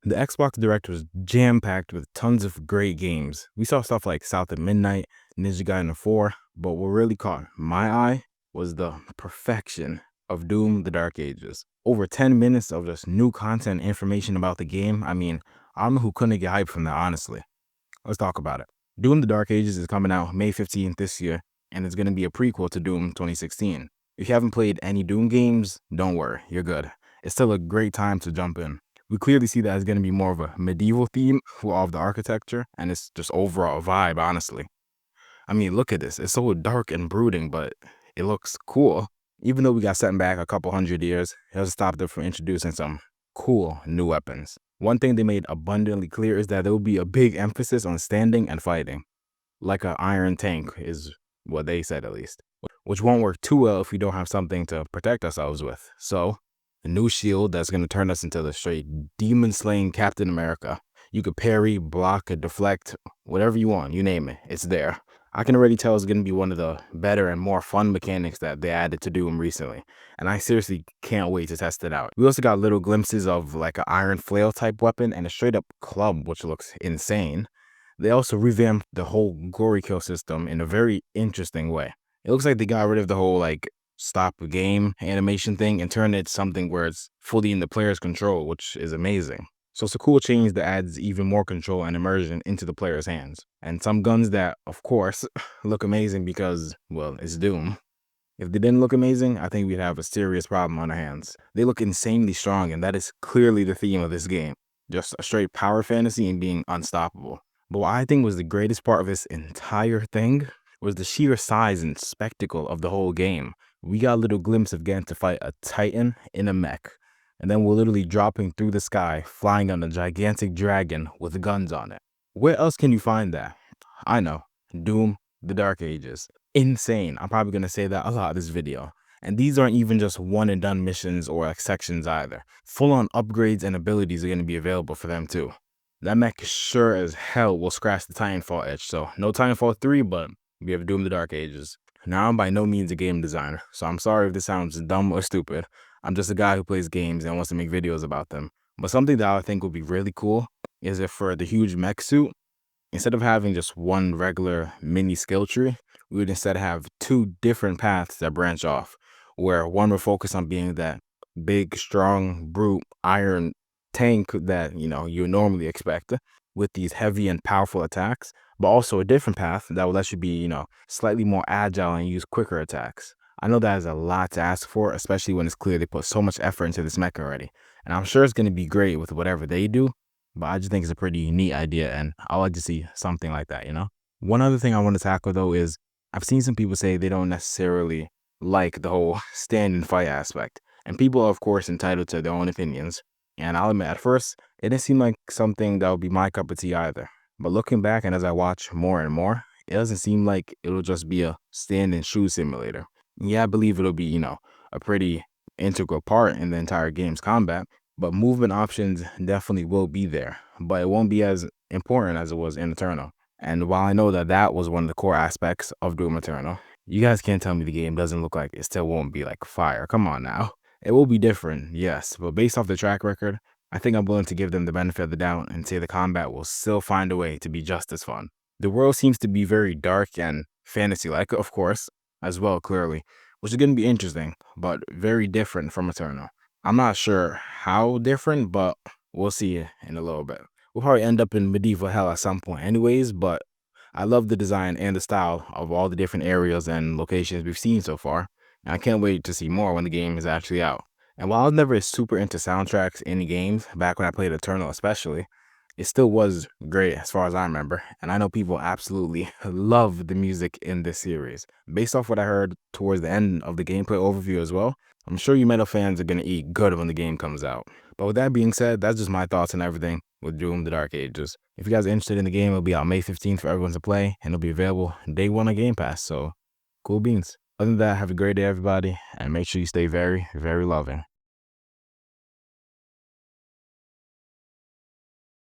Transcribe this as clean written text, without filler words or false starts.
The Xbox Direct was jam-packed with tons of great games. We saw stuff like South of Midnight, Ninja Gaiden 4, but what really caught my eye was the perfection of Doom: The Dark Ages. Over 10 minutes of just new content and information about the game. I don't know who couldn't get hyped from that, honestly. Let's talk about it. Doom: The Dark Ages is coming out May 15th this year, and it's going to be a prequel to Doom 2016. If you haven't played any Doom games, don't worry, you're good. It's still a great time to jump in. We clearly see that it's going to be more of a medieval theme with all of the architecture, and it's just overall vibe, honestly. Look at this. It's so dark and brooding, but it looks cool. Even though we got set back a couple hundred years, it doesn't stop them from introducing some cool new weapons. One thing they made abundantly clear is that there will be a big emphasis on standing and fighting. Like an iron tank is what they said, at least. Which won't work too well if we don't have something to protect ourselves with. So, a new shield that's going to turn us into the straight demon-slaying Captain America. You could parry, block, deflect, whatever you want, you name it, it's there. I can already tell it's going to be one of the better and more fun mechanics that they added to Doom recently, and I seriously can't wait to test it out. We also got little glimpses of like an iron flail type weapon and a straight up club, which looks insane. They also revamped the whole glory kill system in a very interesting way. It looks like they got rid of the whole like stop game animation thing and turned it something where it's fully in the player's control, which is amazing. So it's a cool change that adds even more control and immersion into the player's hands. And some guns that, of course, look amazing because, well, it's Doom. If they didn't look amazing, I think we'd have a serious problem on our hands. They look insanely strong, and that is clearly the theme of this game. Just a straight power fantasy and being unstoppable. But what I think was the greatest part of this entire thing was the sheer size and spectacle of the whole game. We got a little glimpse of getting to fight a titan in a mech. And then we're literally dropping through the sky, flying on a gigantic dragon with guns on it. Where else can you find that? I know. Doom: The Dark Ages. Insane. I'm probably going to say that a lot this video. And these aren't even just one and done missions or like sections either. Full on upgrades and abilities are going to be available for them too. That mech sure as hell will scratch the Titanfall itch. So no Titanfall 3, but we have Doom: The Dark Ages. Now, I'm by no means a game designer, so I'm sorry if this sounds dumb or stupid. I'm just a guy who plays games and wants to make videos about them. But something that I think would be really cool is if for the huge mech suit, instead of having just one regular mini skill tree, we would instead have two different paths that branch off, where one would focus on being that big, strong, brute, iron tank that, you normally expect with these heavy and powerful attacks, but also a different path that will let you be, slightly more agile and use quicker attacks. I know that is a lot to ask for, especially when it's clear they put so much effort into this mech already. And I'm sure it's going to be great with whatever they do, but I just think it's a pretty neat idea, and I like to see something like that, One other thing I want to tackle, though, is I've seen some people say they don't necessarily like the whole stand and fight aspect. And people are, of course, entitled to their own opinions. And I'll admit, at first, it didn't seem like something that would be my cup of tea either. But looking back and as I watch more and more, it doesn't seem like it'll just be a stand and shoot simulator. Yeah, I believe it'll be, a pretty integral part in the entire game's combat, but movement options definitely will be there, but it won't be as important as it was in Eternal. And while I know that that was one of the core aspects of Doom Eternal, you guys can't tell me the game doesn't look like it still won't be like fire. Come on now. It will be different, yes, but based off the track record, I think I'm willing to give them the benefit of the doubt and say the combat will still find a way to be just as fun. The world seems to be very dark and fantasy-like, of course, as well, clearly, which is going to be interesting, but very different from Eternal. I'm not sure how different, but we'll see in a little bit. We'll probably end up in medieval hell at some point anyways, but I love the design and the style of all the different areas and locations we've seen so far, and I can't wait to see more when the game is actually out. And while I was never super into soundtracks in games, back when I played Eternal especially, it still was great as far as I remember, and I know people absolutely love the music in this series. Based off what I heard towards the end of the gameplay overview as well, I'm sure you metal fans are going to eat good when the game comes out. But with that being said, that's just my thoughts on everything with Doom: The Dark Ages. If you guys are interested in the game, it'll be out May 15th for everyone to play, and it'll be available day one on Game Pass, so cool beans. Other than that, have a great day, everybody, and make sure you stay very, very loving.